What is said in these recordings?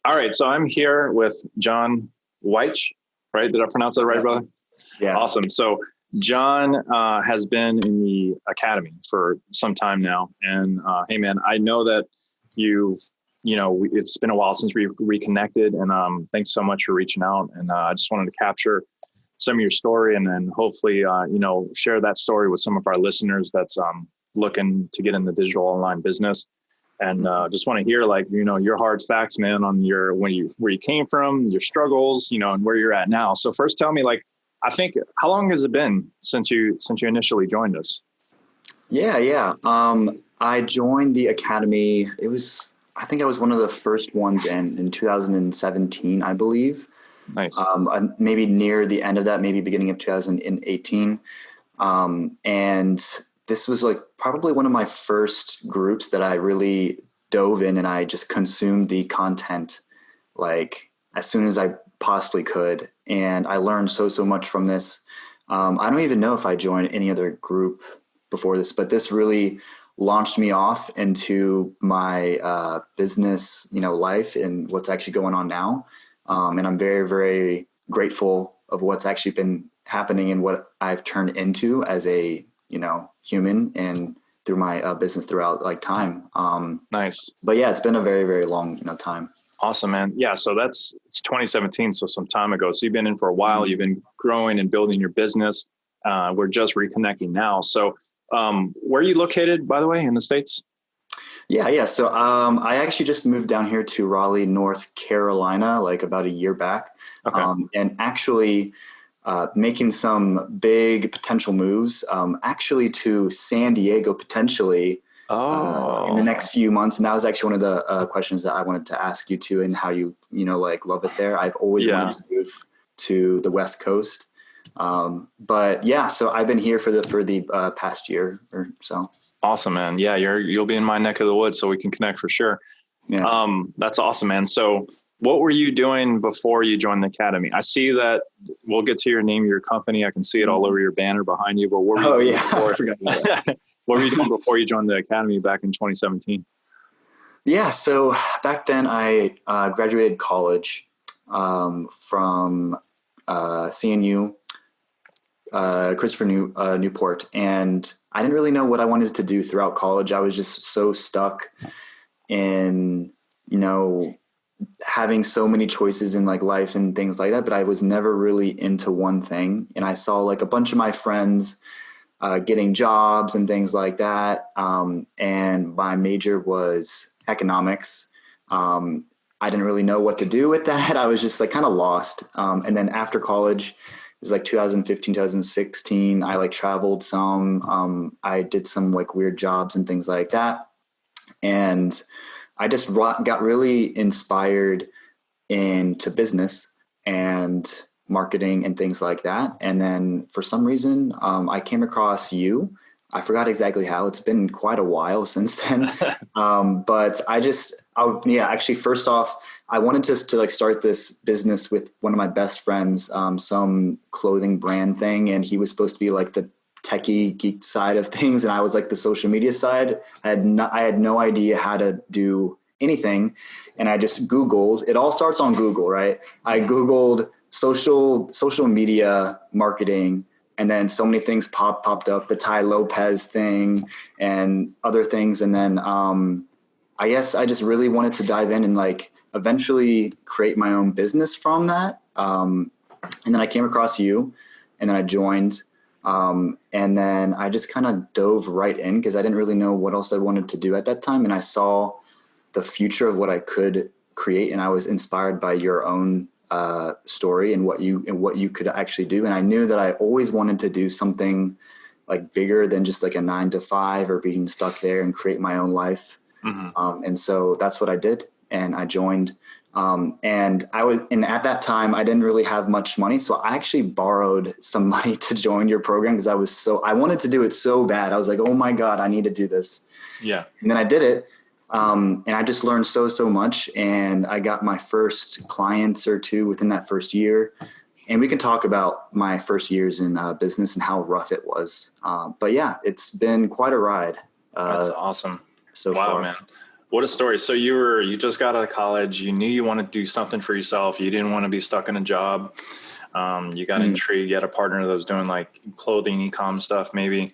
All right, so I'm here with John Weich, right? Did I pronounce that right, Yeah. brother? Yeah. Awesome. So John has been in the academy for some time now, and hey, man, I know that you've, it's been a while since we reconnected, and thanks so much for reaching out. And I just wanted to capture some of your story, and then hopefully, share that story with some of our listeners that's looking to get in the digital online business. And just want to hear, like, your hard facts, man, on where you came from, your struggles, and where you're at now. So first, tell me, like, I think, how long has it been since you initially joined us? Yeah. I joined the academy. I think I was one of the first ones in 2017, I believe. Nice. Maybe near the end of that, maybe beginning of 2018. And this was like probably one of my first groups that I really dove in, and I just consumed the content like as soon as I possibly could. And I learned so much from this. I don't even know if I joined any other group before this, but this really launched me off into my business, life and what's actually going on now. And I'm very, very grateful of what's actually been happening and what I've turned into as a, human and through my business throughout like time. Nice. But yeah, it's been a very, very long, time. Awesome, man. Yeah. So it's 2017. So some time ago. So you've been in for a while, you've been growing and building your business. We're just reconnecting now. So where are you located, by the way, in the States? Yeah. So I actually just moved down here to Raleigh, North Carolina, like about a year back. Okay. And actually making some big potential moves, actually to San Diego potentially in the next few months. And that was actually one of the questions that I wanted to ask you too, and how you like love it there. I've always wanted to move to the West Coast. But yeah, so I've been here for the past year or so. Awesome, man. Yeah, you'll be in my neck of the woods, so we can connect for sure. Yeah. That's awesome, man. So what were you doing before you joined the academy? I see that we'll get to your name, your company. I can see it all over your banner behind you, but what were you doing before? I forgot about that. What were you doing before you joined the academy back in 2017? Yeah. So back then I graduated college from CNU, Christopher Newport. And I didn't really know what I wanted to do throughout college. I was just so stuck in, having so many choices in like life and things like that, but I was never really into one thing. And I saw like a bunch of my friends getting jobs and things like that. And my major was economics. I didn't really know what to do with that. I was just like kind of lost. And then after college, it was like 2015, 2016. I like traveled some. I did some like weird jobs and things like that. And I just got really inspired into business and marketing and things like that. And then for some reason, I came across you. I forgot exactly how. It's been quite a while since then. But actually, first off, I wanted to like start this business with one of my best friends, some clothing brand thing. And he was supposed to be like the techie geek side of things. And I was like the social media side. I had no idea how to do anything. And I just Googled, it all starts on Google, right? I Googled social media marketing, and then so many things popped up, the Ty Lopez thing and other things. And then I guess I just really wanted to dive in and like eventually create my own business from that. And then I came across you, and then I joined. And then I just kind of dove right in because I didn't really know what else I wanted to do at that time. And I saw the future of what I could create. And I was inspired by your own story and what you could actually do. And I knew that I always wanted to do something like bigger than just like a 9 to 5 or being stuck there, and create my own life. Mm-hmm. And so that's what I did. And I joined. And at that time I didn't really have much money. So I actually borrowed some money to join your program because I wanted to do it so bad. I was like, oh my God, I need to do this. Yeah. And then I did it. And I just learned so much, and I got my first clients or two within that first year. And we can talk about my first years in business and how rough it was. But yeah, it's been quite a ride. That's awesome. So far. Man. What a story. So you just got out of college. You knew you wanted to do something for yourself. You didn't want to be stuck in a job. You got intrigued. You had a partner that was doing like clothing, e-com stuff, maybe.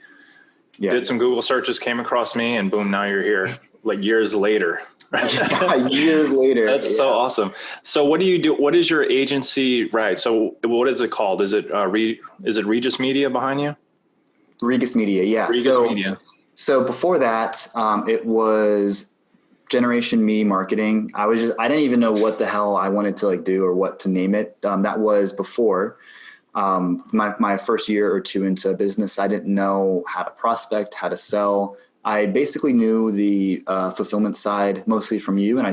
Yeah. Did some Google searches, came across me, and boom, now you're here like years later. Years later. That's so awesome. So what do you do? What is your agency? Right. So what is it called? Is it Regis Media behind you? Regis Media. Yeah. Regis Media. So before that, it was Generation Me marketing. I didn't even know what the hell I wanted to like do or what to name it. That was before my first year or two into business. I didn't know how to prospect, how to sell. I basically knew the fulfillment side mostly from you. And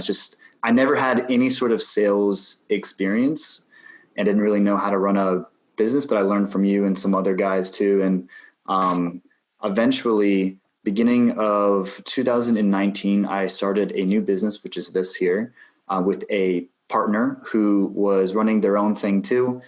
I never had any sort of sales experience and didn't really know how to run a business, but I learned from you and some other guys too. And eventually, beginning of 2019, I started a new business, which is this here, with a partner who was running their own thing too.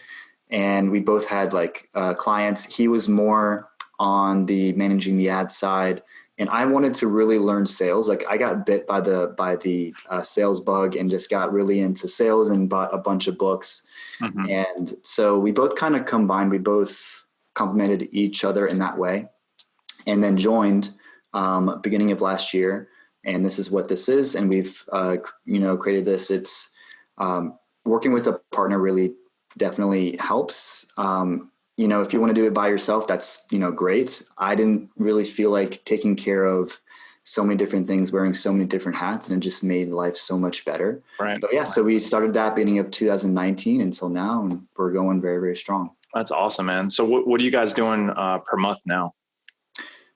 And we both had like clients. He was more on the managing the ad side, and I wanted to really learn sales. Like I got bit by the sales bug and just got really into sales and bought a bunch of books. Mm-hmm. And so we both kind of combined. We both complemented each other in that way, and then joined beginning of last year. And this is what this is. And we've created this. It's working with a partner really definitely helps. If you want to do it by yourself, that's, great. I didn't really feel like taking care of so many different things, wearing so many different hats, and it just made life so much better. Right. But yeah, so we started that beginning of 2019 until now, and we're going very, very strong. That's awesome, man. So what are you guys doing per month now?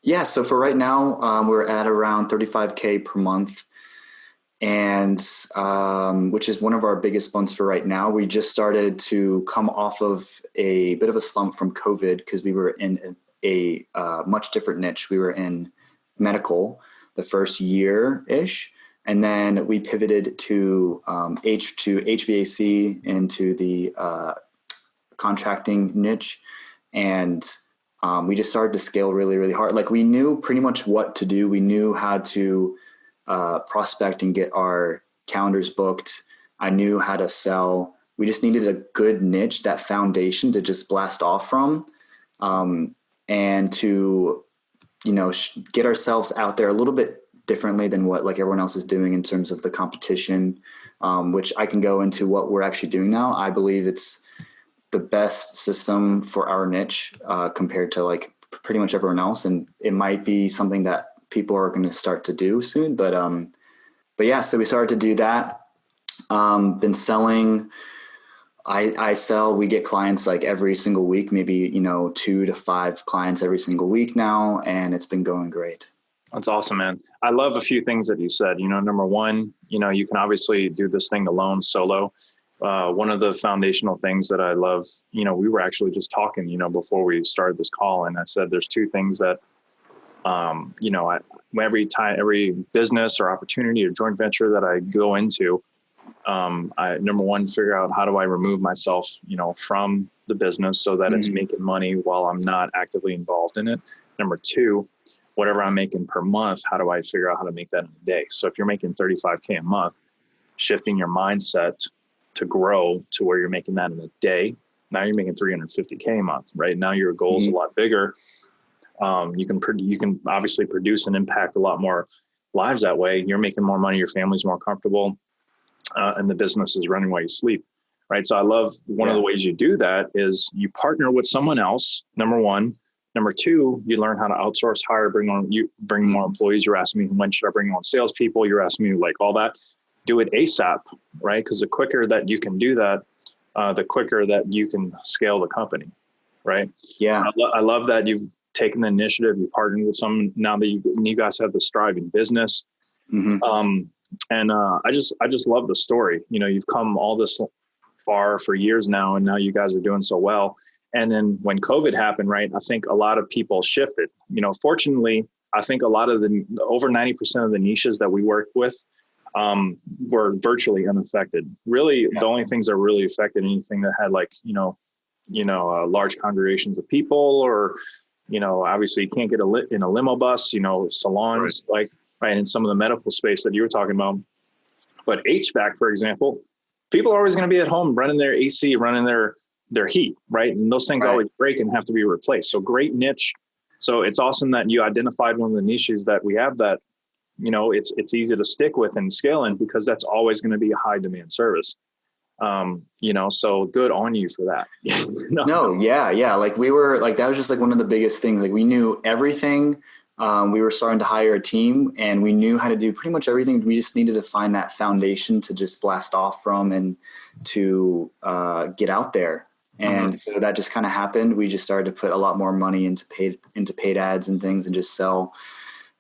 Yeah. So for right now, we're at around 35K per month. And which is one of our biggest funds for right now. We just started to come off of a bit of a slump from COVID because we were in a much different niche. We were in medical the first year-ish, and then we pivoted to HVAC into the contracting niche, and we just started to scale really, really hard. Like we knew pretty much what to do. We knew how to prospect and get our calendars booked. I knew how to sell. We just needed a good niche, that foundation to just blast off from, and to, get ourselves out there a little bit differently than what like everyone else is doing in terms of the competition, which I can go into what we're actually doing now. I believe it's the best system for our niche compared to like pretty much everyone else. And it might be something that people are going to start to do soon, but yeah, so we started to do that. Been selling. I sell, we get clients like every single week, maybe, 2 to 5 clients every single week now. And it's been going great. That's awesome, man. I love a few things that you said, number one, you can obviously do this thing alone, solo. One of the foundational things that I love, we were actually just talking, before we started this call, and I said, there's 2 things that, every business or opportunity or joint venture that I go into, I, number one, figure out how do I remove myself, from the business so that it's making money while I'm not actively involved in it. Number 2, whatever I'm making per month, how do I figure out how to make that in a day? So if you're making 35K a month, shifting your mindset to grow to where you're making that in a day, now you're making 350K a month, right? Now your goal is a lot bigger. You can obviously produce and impact a lot more lives that way. You're making more money, your family's more comfortable, and the business is running while you sleep, right? So I love one of the ways you do that is you partner with someone else, number one. Number 2, you learn how to outsource, hire, bring more employees. You're asking me, when should I bring on salespeople? You're asking me like all that. Do it ASAP, right? Because the quicker that you can do that, the quicker that you can scale the company, right? Yeah. So I love that you've taken the initiative, you partnered with someone now that you guys have this thriving business. And I just love the story. You've come all this far for years now, and now you guys are doing so well. And then when COVID happened, right, I think a lot of people shifted. Fortunately, I think a lot of over 90% of the niches that we work with were virtually unaffected. Really, the only things that really affected anything that had like, large congregations of people, or, obviously you can't get in a limo bus, salons, right. Like right? In some of the medical space that you were talking about. But HVAC, for example, people are always going to be at home running their AC, running their heat, right? And those things always break and have to be replaced. So great niche. So it's awesome that you identified one of the niches that we have that, you know, it's easy to stick with and scale in, because that's always going to be a high demand service. You know, so good on you for that. Yeah. Like we were like, that was just like one of the biggest things. Like we knew everything. We were starting to hire a team and we knew how to do pretty much everything. We just needed to find that foundation to just blast off from and to get out there. And so that just kind of happened. We just started to put a lot more money into paid ads and things and just sell.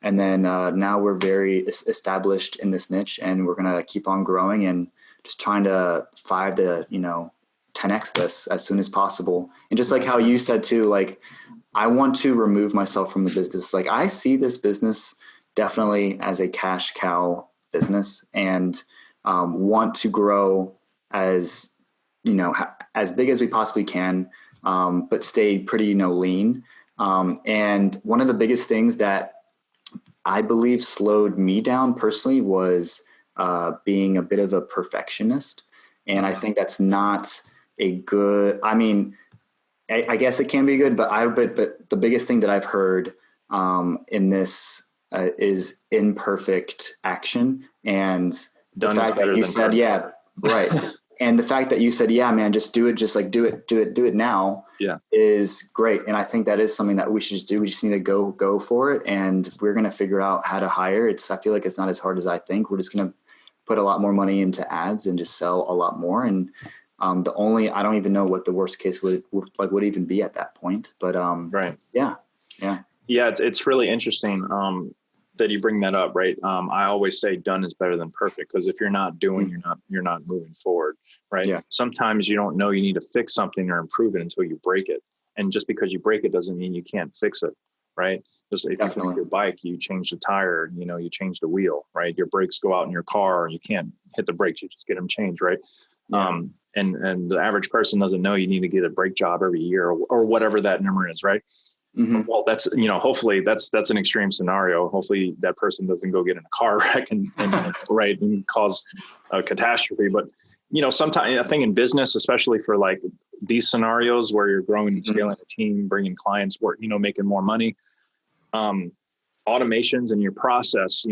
And then now we're very established in this niche, and we're going to keep on growing and just trying to 5 to 10x this as soon as possible. And just like how you said too, like I want to remove myself from the business. Like I see this business definitely as a cash cow business, and want to grow as as big as we possibly can, but stay pretty lean. And one of the biggest things that I believe slowed me down personally was being a bit of a perfectionist. And I think that's not a good, I mean, I guess it can be good, but the biggest thing that I've heard in this is imperfect action. And the fact that you said, yeah, right. And the fact that you said, yeah, man, just do it. Just like do it now. Yeah, is great. And I think that is something that we should just do. We just need to go for it. And we're going to figure out how to hire. I feel like it's not as hard as I think. We're just going to put a lot more money into ads and just sell a lot more. And I don't even know what the worst case would even be at that point. But right. Yeah. It's really interesting that you bring that up, right? I always say done is better than perfect, because if you're not doing, you're not moving forward, right? Yeah. Sometimes you don't know you need to fix something or improve it until you break it. And just because you break it doesn't mean you can't fix it, right? Just if you break your bike, you change the tire, you change the wheel, right? Your brakes go out in your car, you can't hit the brakes, you just get them changed, right? Yeah. And the average person doesn't know you need to get a brake job every year or whatever that number is, right? Mm-hmm. Well, that's, hopefully that's an extreme scenario. Hopefully that person doesn't go get in a car wreck and right, and cause a catastrophe. But, sometimes I think in business, especially for like these scenarios where you're growing and scaling a team, bringing clients, work, making more money, automations in your process,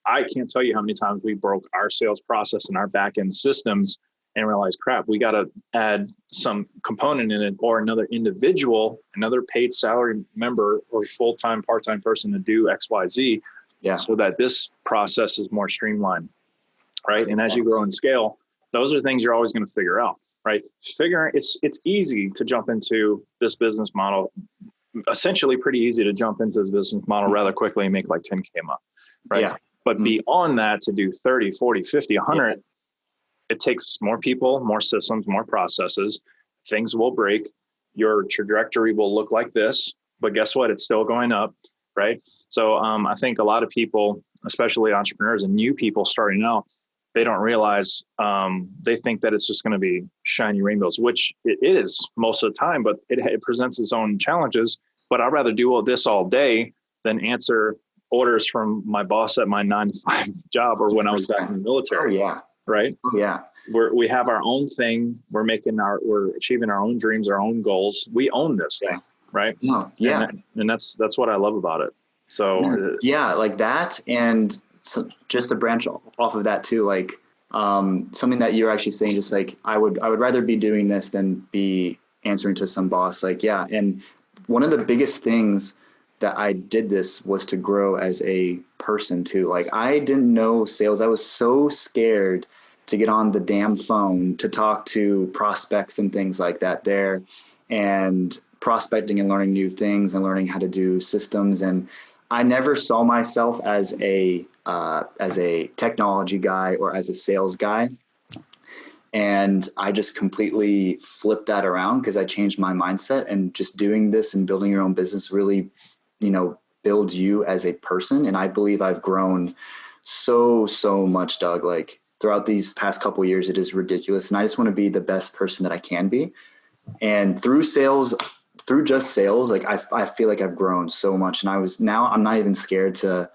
I can't tell you how many times we broke our sales process and our back end systems and realize, crap, we got to add some component in it, or another individual, another paid salary member or full-time, part-time person to do X, Y, Z, so that this process is more streamlined, right? And as you grow and scale, those are things you're always going to figure out, right? It's easy to jump into this business model, essentially pretty easy to jump into this business model rather quickly and make like 10K a month, right? Yeah. But beyond that, to do 30, 40, 50, 100, it takes more people, more systems, more processes. Things will break. Your trajectory will look like this, but guess what? It's still going up, right? So I think a lot of people, especially entrepreneurs and new people starting out, they don't realize, they think that it's just going to be shiny rainbows, which it is most of the time, but it presents its own challenges. But I'd rather do all this all day than answer orders from my boss at my 9-to-5 job or when I was back in the military. Oh, yeah. Right. Yeah. We have our own thing. We're achieving our own dreams, our own goals. We own this thing. Right. No, yeah. And that's what I love about it. So like that. And so just to branch off of that too, like something that you're actually saying, just like, I would rather be doing this than be answering to some boss. Like, yeah. And one of the biggest things that I did this was to grow as a person too. Like I didn't know sales. I was so scared to get on the damn phone to talk to prospects and things like that there, and prospecting and learning new things and learning how to do systems. And I never saw myself as a technology guy or as a sales guy. And I just completely flipped that around because I changed my mindset, and just doing this and building your own business really builds you as a person. And I believe I've grown so much, Doug, like throughout these past couple of years. It is ridiculous. And I just want to be the best person that I can be. And through just sales, like I feel like I've grown so much. And I'm not even scared to,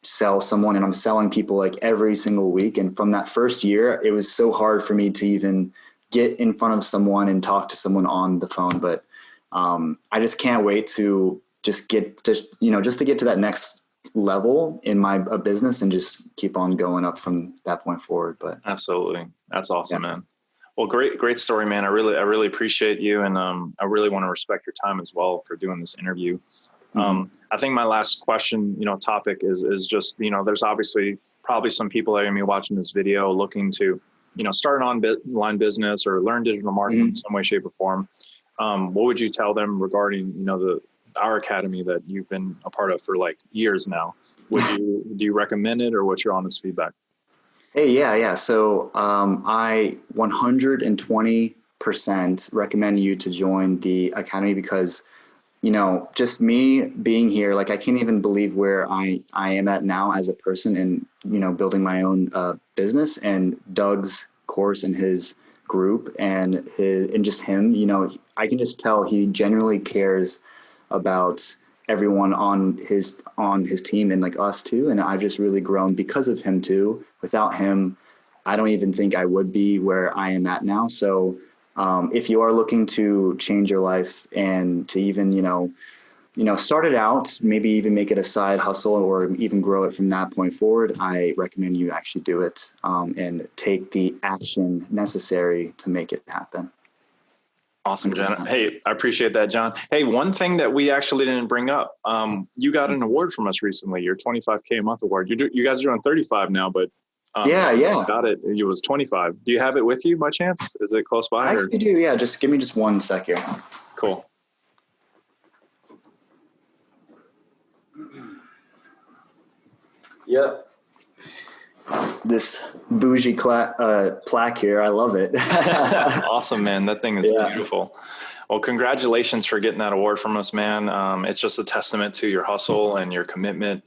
sell someone, and I'm selling people like every single week. And from that first year, it was so hard for me to even get in front of someone and talk to someone on the phone. But I just can't wait to just to get to that next level in my business and just keep on going up from that point forward. But absolutely. That's awesome, man. Well, great story, man. I really appreciate you. And I really want to respect your time as well for doing this interview. I think my last question, topic is just, there's obviously probably some people that are going to be watching this video looking to, start an online business or learn digital marketing in some way, shape, or form. What would you tell them regarding, our academy that you've been a part of for like years now? Do you recommend it, or what's your honest feedback? Hey, yeah. So I 120% recommend you to join the academy because, just me being here, like I can't even believe where I am at now as a person and, building my own business, and Doug's course and his group and just him, I can just tell he genuinely cares about everyone on his team and like us too. And I've just really grown because of him too. Without him, I don't even think I would be where I am at now. So if you are looking to change your life and to even, start it out, maybe even make it a side hustle or even grow it from that point forward, I recommend you actually do it and take the action necessary to make it happen. Awesome, John. Hey, I appreciate that, John. Hey, one thing that we actually didn't bring up, you got an award from us recently, your 25K a month award. You guys are doing 35 now, but yeah. Got it. It was 25. Do you have it with you by chance? Is it close by? I actually do. Yeah. Just give me just 1 sec here. Cool. Yep. This bougie plaque here. I love it. Awesome, man. That thing is beautiful. Well, congratulations for getting that award from us, man. It's just a testament to your hustle and your commitment,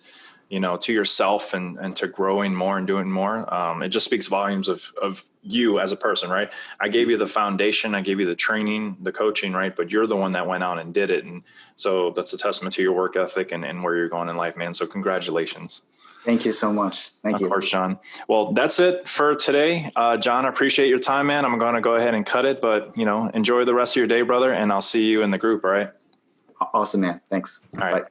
to yourself and to growing more and doing more. It just speaks volumes of you as a person, right? I gave you the foundation. I gave you the training, the coaching, right? But you're the one that went out and did it. And so that's a testament to your work ethic and where you're going in life, man. So congratulations. Thank you so much. Thank you. Of course, John. Well, that's it for today. John, I appreciate your time, man. I'm going to go ahead and cut it, but enjoy the rest of your day, brother. And I'll see you in the group. All right. Awesome, man. Thanks. All right. Bye.